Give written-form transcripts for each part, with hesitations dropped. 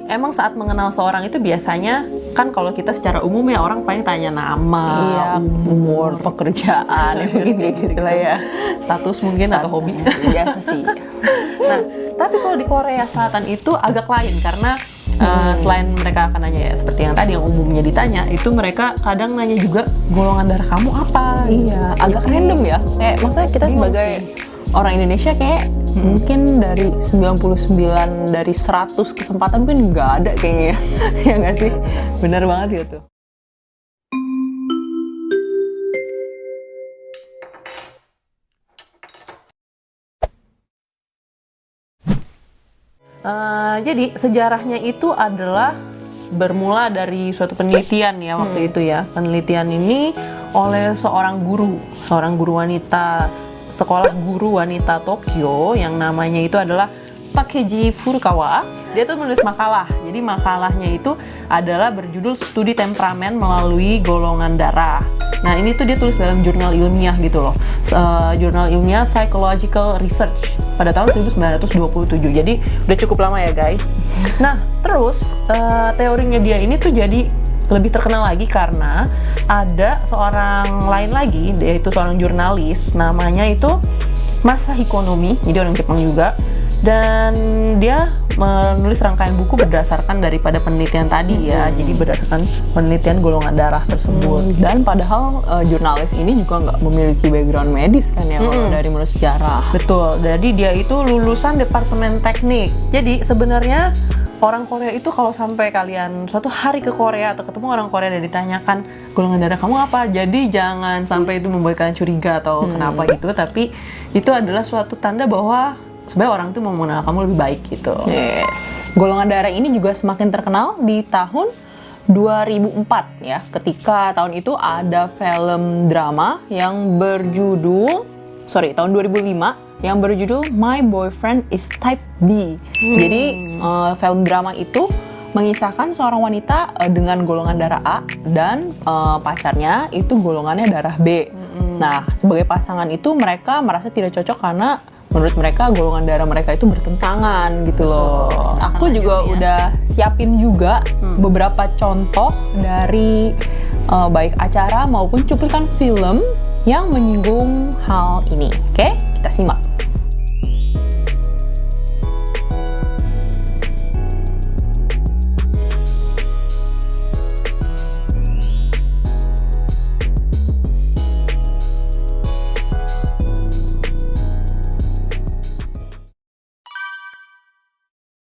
emang saat mengenal seorang itu biasanya kan kalau kita secara umum ya orang paling tanya nama, umur, pekerjaan, ya mungkin kayak gitu lah ya. Status mungkin atau hobi. Biasa sih. Nah, tapi kalau di Korea Selatan itu agak lain karena selain mereka akan nanya ya seperti yang tadi yang umumnya ditanya, itu mereka kadang nanya juga golongan darah kamu apa. Iya, agak random ya. Kayak maksudnya kita sebagai orang Indonesia kayak mungkin dari 99 dari 100 kesempatan mungkin nggak ada kayaknya ya. Ya nggak sih? Bener banget gitu. Jadi sejarahnya itu adalah bermula dari suatu penelitian ya waktu itu ya. Penelitian ini oleh seorang guru wanita sekolah guru wanita Tokyo yang namanya itu adalah Takeji Furukawa. Dia tuh menulis makalah. Jadi makalahnya itu adalah berjudul Studi Temperamen Melalui Golongan Darah. Nah ini tuh dia tulis dalam jurnal ilmiah gitu loh, jurnal ilmiah Psychological Research pada tahun 1927. Jadi udah cukup lama ya guys. Nah terus teorinya dia ini tuh jadi lebih terkenal lagi karena ada seorang lain lagi, yaitu seorang jurnalis namanya itu Masahiko Nomi, jadi orang Jepang juga. Dan dia menulis rangkaian buku berdasarkan daripada penelitian tadi ya, jadi berdasarkan penelitian golongan darah tersebut. Dan padahal jurnalis ini juga nggak memiliki background medis kan ya, kalau dari menurut sejarah. Betul, jadi dia itu lulusan Departemen Teknik. Jadi sebenarnya orang Korea itu kalau sampai kalian suatu hari ke Korea atau ketemu orang Korea dan ditanyakan golongan darah kamu apa, jadi jangan sampai itu membuat kalian curiga atau kenapa gitu, tapi itu adalah suatu tanda bahwa sebenarnya orang itu mau mengenal kamu lebih baik gitu. Yes. Golongan darah ini juga semakin terkenal di tahun 2004 ya, ketika tahun itu ada film drama yang tahun 2005 yang berjudul My Boyfriend is Type B. Jadi film drama itu mengisahkan seorang wanita dengan golongan darah A dan pacarnya itu golongannya darah B. Nah, sebagai pasangan itu mereka merasa tidak cocok karena menurut mereka golongan darah mereka itu bertentangan gitu loh. Aku juga udah siapin juga beberapa contoh dari baik acara maupun cuplikan film yang menyinggung hal ini. Oke, kita simak.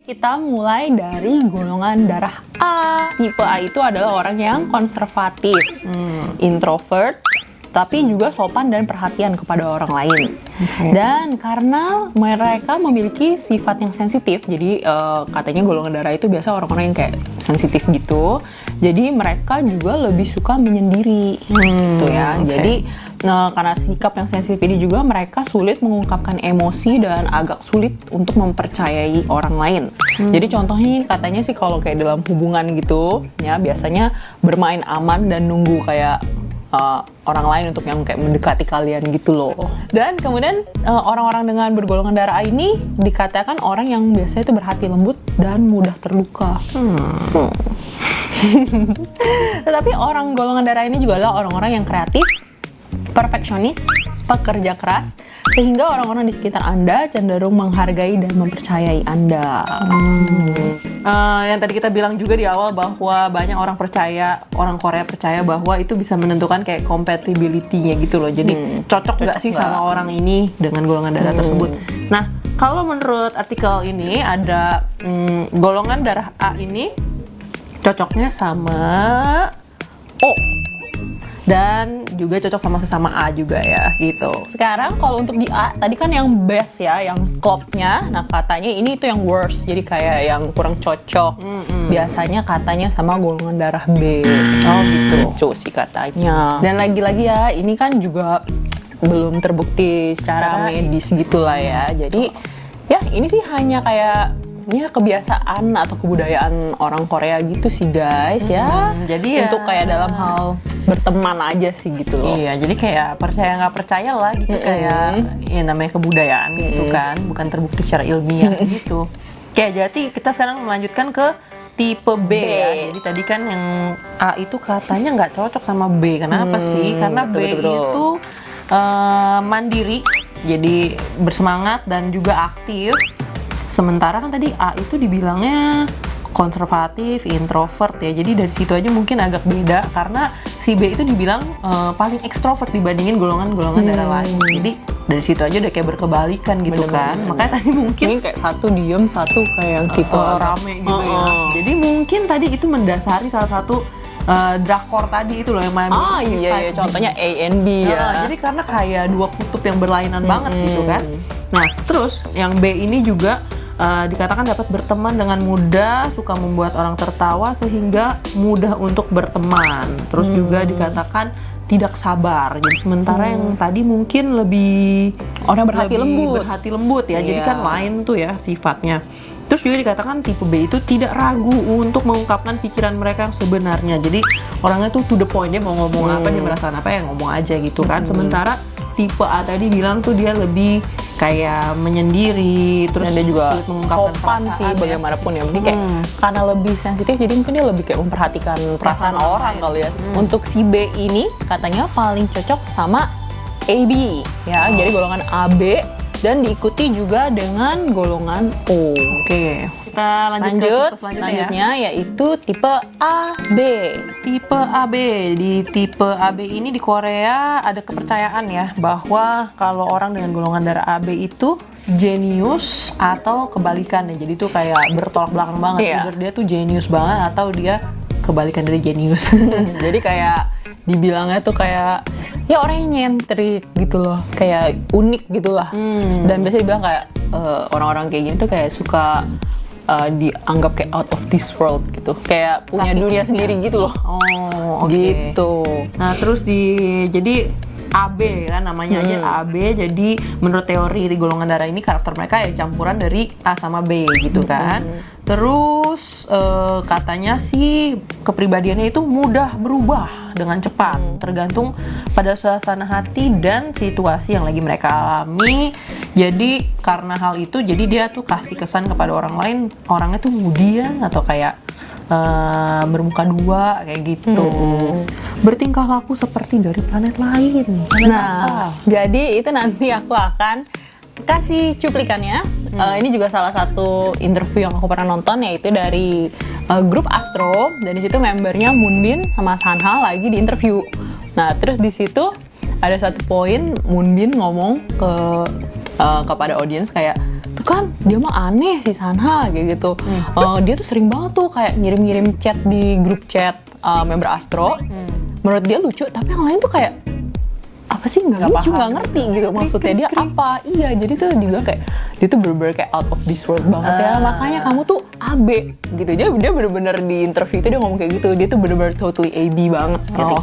Kita mulai dari golongan darah A. Tipe A itu adalah orang yang konservatif, introvert, tapi juga sopan dan perhatian kepada orang lain. Dan karena mereka memiliki sifat yang sensitif, jadi katanya golongan darah itu biasa orang-orang yang kayak sensitif gitu. Jadi mereka juga lebih suka menyendiri, gitu ya. Jadi karena sikap yang sensitif ini juga mereka sulit mengungkapkan emosi dan agak sulit untuk mempercayai orang lain. Jadi contohnya katanya sih kalau kayak dalam hubungan gitu, ya biasanya bermain aman dan nunggu kayak orang lain untuk yang kayak mendekati kalian gitu loh. Dan kemudian orang-orang dengan bergolongan darah A ini dikatakan orang yang biasanya itu berhati lembut dan mudah terluka. Tetapi orang golongan darah ini juga adalah orang-orang yang kreatif, perfeksionis, pekerja keras, sehingga orang-orang di sekitar Anda cenderung menghargai dan mempercayai Anda. Yang tadi kita bilang juga di awal bahwa banyak orang Korea percaya bahwa itu bisa menentukan kayak compatibility-nya gitu loh. Jadi cocok nggak sih sama orang ini dengan golongan darah tersebut. Nah, kalau menurut artikel ini ada golongan darah A ini cocoknya sama O. Dan juga cocok sama sesama A juga ya gitu. Sekarang kalau untuk di A, tadi kan yang best ya, yang klopnya. Nah katanya ini itu yang worst, jadi kayak yang kurang cocok. Biasanya katanya sama golongan darah B. Oh gitu. Lucu sih katanya. Dan lagi-lagi ya, ini kan juga belum terbukti secara medis gitulah ya. Jadi ya ini sih hanya kayak ya kebiasaan atau kebudayaan orang Korea gitu sih guys ya. Jadi untuk kayak dalam hal berteman aja sih gitu loh. Iya, jadi kayak percaya nggak percaya lah gitu, kayak ya namanya kebudayaan gitu kan, bukan terbukti secara ilmiah gitu. Oke, jadi kita sekarang melanjutkan ke tipe B ya. Jadi tadi kan yang A itu katanya nggak cocok sama B. Kenapa sih? Karena B itu mandiri, jadi bersemangat dan juga aktif. Sementara kan tadi A itu dibilangnya konservatif, introvert ya. Jadi dari situ aja mungkin agak beda karena si B itu dibilang paling ekstrovert dibandingin golongan-golongan darah lain. Jadi dari situ aja udah kayak berkebalikan gitu kan. Makanya tadi mungkin ini kayak satu diem, satu kayak yang tipe rame gitu ya. Jadi mungkin tadi itu mendasari salah satu drakor tadi itu loh yang main iya, contohnya A and B ya. Jadi karena kayak dua kutub yang berlainan banget gitu kan. Nah terus yang B ini juga dikatakan dapat berteman dengan mudah, suka membuat orang tertawa sehingga mudah untuk berteman. Terus juga dikatakan tidak sabar. Jadi sementara yang tadi mungkin lebih orang berhati lembut ya. Jadi kan lain tuh ya sifatnya. Terus juga dikatakan tipe B itu tidak ragu untuk mengungkapkan pikiran mereka yang sebenarnya. Jadi orangnya tuh to the point, dia mau ngomong apa, dia merasakan apa ya ngomong aja gitu kan. Sementara tipe A tadi bilang tuh dia lebih kayak menyendiri, terus dan dia juga sopan sih bagaimanapun ya. Mungkin kayak karena lebih sensitif, jadi mungkin dia lebih kayak memperhatikan perasaan orang kali ya. Untuk si B ini katanya paling cocok sama AB ya. Jadi golongan AB dan diikuti juga dengan golongan O. Oke. Kita lanjut ke tipe selanjutnya yaitu tipe AB. Tipe AB. Di tipe AB ini di Korea ada kepercayaan ya bahwa kalau orang dengan golongan darah AB itu jenius atau kebalikannya. Jadi itu kayak bertolak belakang banget. Either dia tuh jenius banget atau dia kebalikan dari jenius. Jadi kayak dibilangnya tuh kayak ya orang yang nyentrik gitu loh, kayak unik gitulah. Dan biasanya dibilang kayak orang-orang kayak gini tuh kayak suka dianggap kayak out of this world gitu, kayak punya dunia sendiri gitu loh. Gitu. Nah terus jadi AB kan namanya aja AB. Jadi menurut teori di golongan darah ini karakter mereka ya campuran dari A sama B gitu kan. Terus katanya sih kepribadiannya itu mudah berubah dengan cepat, tergantung pada suasana hati dan situasi yang lagi mereka alami. Jadi karena hal itu, jadi dia tuh kasih kesan kepada orang lain orangnya tuh kemudian atau kayak bermuka dua kayak gitu. Bertingkah laku seperti dari planet lain. Jadi itu nanti aku akan kasih cuplikannya. Ini juga salah satu interview yang aku pernah nonton, yaitu dari grup Astro, dan di situ membernya Moonbin sama Sanha lagi di interview. Nah terus di situ ada satu poin Moonbin ngomong kepada audiens kayak, tuh kan dia mah aneh si Sanha kayak gitu. Dia tuh sering banget tuh kayak ngirim-ngirim chat di grup chat member Astro. Menurut dia lucu, tapi yang lain tuh kayak apa sih nggak lucu, nggak ngerti gitu maksudnya dia apa. Iya, jadi tuh dibilang kayak dia tuh bener-bener kayak out of this world banget ya, makanya kamu tuh AB gitu. Dia bener-bener di interview itu dia ngomong kayak gitu, dia tuh bener-bener totally AB banget gitu.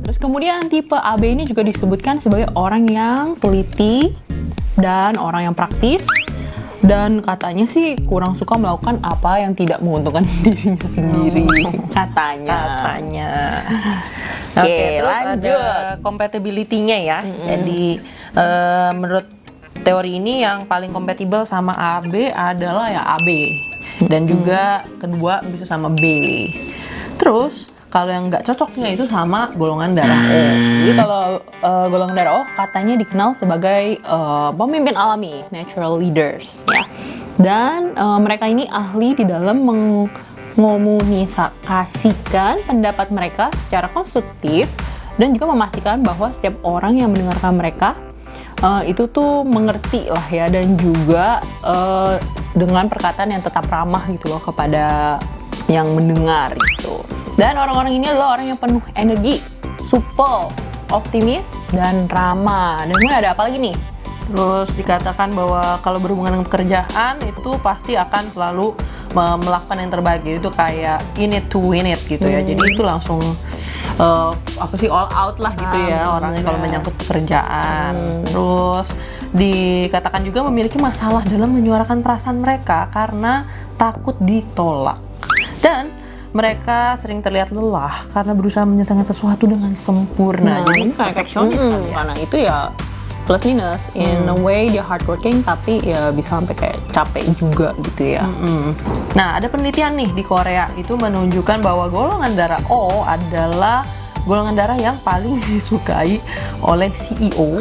Terus kemudian tipe AB ini juga disebutkan sebagai orang yang teliti dan orang yang praktis, dan katanya sih kurang suka melakukan apa yang tidak menguntungkan dirinya sendiri. Katanya. Oke, lanjut compatibility-nya ya. Jadi menurut teori ini yang paling kompatibel sama AB adalah ya AB, dan juga kedua bisa sama B. Terus kalau yang nggak cocoknya itu sama golongan darah O. Jadi kalau golongan darah O katanya dikenal sebagai pemimpin alami, natural leaders ya. Dan mereka ini ahli di dalam mengomunikasikan pendapat mereka secara konstruktif, dan juga memastikan bahwa setiap orang yang mendengarkan mereka itu tuh mengerti lah ya, dan juga dengan perkataan yang tetap ramah gitu loh kepada yang mendengar gitu. Dan orang-orang ini adalah orang yang penuh energi, supel, optimis, dan ramah. Dan kemudian ada apa lagi nih? Terus dikatakan bahwa kalau berhubungan dengan pekerjaan itu pasti akan selalu melakukan yang terbaik. Itu kayak in it to win it gitu ya. Jadi itu langsung all out lah gitu ya orangnya kalau menyangkut pekerjaan. Terus dikatakan juga memiliki masalah dalam menyuarakan perasaan mereka karena takut ditolak. Dan mereka sering terlihat lelah karena berusaha menyelesaikan sesuatu dengan sempurna. Jadi perfeksionis kan. Karena itu ya plus minus. In a way dia hardworking tapi ya bisa sampai kayak capek juga gitu ya. Nah, ada penelitian nih di Korea itu menunjukkan bahwa golongan darah O adalah golongan darah yang paling disukai oleh CEO,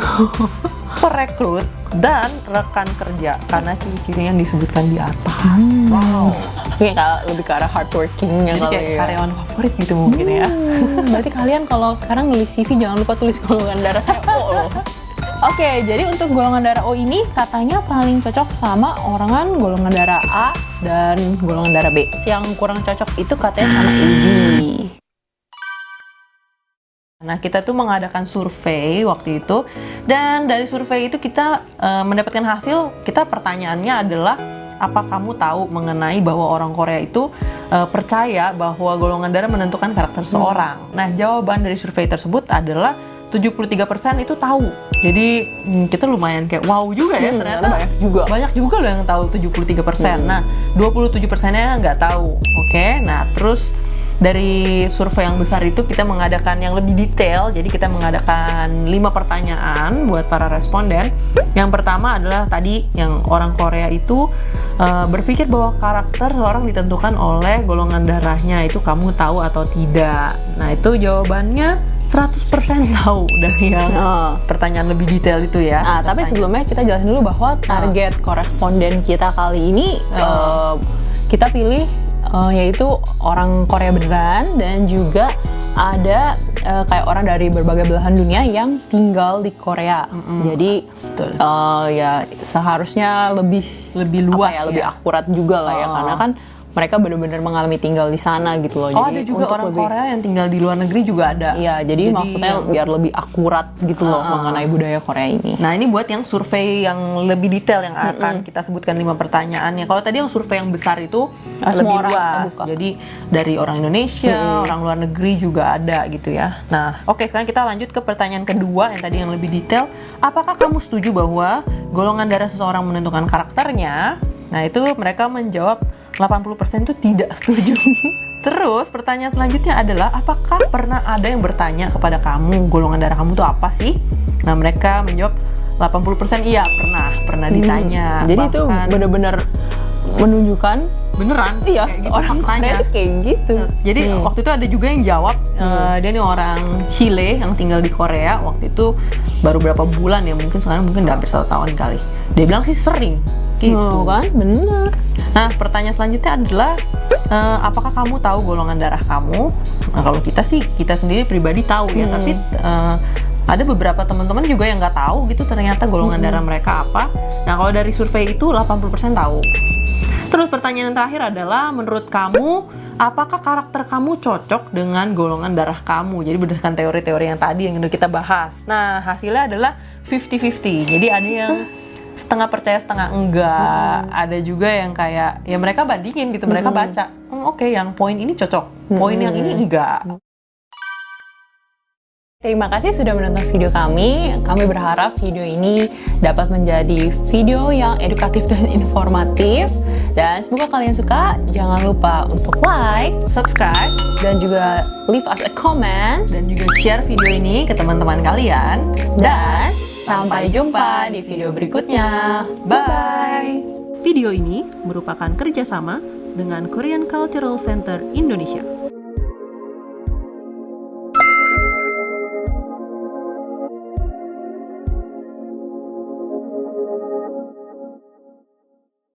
perekrut, dan rekan kerja karena ciri-ciri yang disebutkan di atas. Wow. Kayak lebih ke arah hardworking yang Jadi kayak karyawan favorit gitu mungkin ya. Berarti kalian kalau sekarang nulis CV jangan lupa tulis golongan darah saya O loh. Oke, jadi untuk golongan darah O ini katanya paling cocok sama orang golongan darah A dan golongan darah B. Yang kurang cocok itu katanya sama AB. Nah, kita tuh mengadakan survei waktu itu, dan dari survei itu kita mendapatkan hasil, pertanyaannya adalah, apa kamu tahu mengenai bahwa orang Korea itu percaya bahwa golongan darah menentukan karakter seorang? Nah, jawaban dari survei tersebut adalah 73% itu tahu. Jadi kita lumayan kayak wow juga ya, ternyata banyak juga loh yang tahu 73%. Nah, 27%-nya nggak tahu. Oke, nah terus dari survei yang besar itu kita mengadakan yang lebih detail. Jadi kita mengadakan 5 pertanyaan buat para responden. Yang pertama adalah tadi yang orang Korea itu berpikir bahwa karakter seorang ditentukan oleh golongan darahnya. Itu kamu tahu atau tidak? Nah, itu jawabannya 100% tahu dari yang pertanyaan lebih detail itu ya. Nah, tapi sebelumnya kita jelasin dulu bahwa target koresponden kita kali ini kita pilih yaitu orang Korea beneran, dan juga ada kayak orang dari berbagai belahan dunia yang tinggal di Korea. Jadi ya seharusnya lebih luas ya, lebih akurat juga lah ya, karena kan mereka benar-benar mengalami tinggal di sana gitu loh. Oh, jadi ada juga orang Korea yang tinggal di luar negeri juga ada. Iya, jadi maksudnya biar lebih akurat gitu loh mengenai budaya Korea ini. Nah, ini buat yang survei yang lebih detail yang akan kita sebutkan 5 pertanyaannya. Kalau tadi yang survei yang besar itu lebih luas. Jadi dari orang Indonesia, orang luar negeri juga ada gitu ya. Nah, oke, sekarang kita lanjut ke pertanyaan kedua yang tadi yang lebih detail. Apakah kamu setuju bahwa golongan darah seseorang menentukan karakternya? Nah, itu mereka menjawab 80% itu tidak setuju. Terus pertanyaan selanjutnya adalah, apakah pernah ada yang bertanya kepada kamu golongan darah kamu itu apa sih? Nah, mereka menjawab 80% iya, pernah ditanya. Jadi itu benar-benar menunjukkan beneran iya, seorang Korea itu kayak gitu. Jadi waktu itu ada juga yang jawab, dia nih orang Chile yang tinggal di Korea. Waktu itu baru berapa bulan ya, sekarang udah hampir 1 tahun kali. Dia bilang sih sering gitu. Kan bener. Nah, pertanyaan selanjutnya adalah, apakah kamu tahu golongan darah kamu? Nah, kalau kita sendiri pribadi tahu ya, tapi ada beberapa teman-teman juga yang nggak tahu gitu ternyata golongan darah mereka apa. Nah, kalau dari survei itu 80% tahu. Terus pertanyaan yang terakhir adalah, menurut kamu apakah karakter kamu cocok dengan golongan darah kamu? Jadi berdasarkan teori-teori yang tadi yang udah kita bahas. Nah, hasilnya adalah 50-50. Jadi ada yang setengah percaya setengah enggak. Ada juga yang kayak ya mereka bandingin gitu, mereka baca oke, yang poin ini cocok, poin yang ini enggak. Terima kasih sudah menonton video kami. Kami berharap video ini dapat menjadi video yang edukatif dan informatif. Dan semoga kalian suka. Jangan lupa untuk like, Subscribe, dan juga leave us a comment. dan juga share video ini ke teman-teman kalian. Dan sampai jumpa di video berikutnya. Bye! Video ini merupakan kerjasama dengan Korean Cultural Center Indonesia.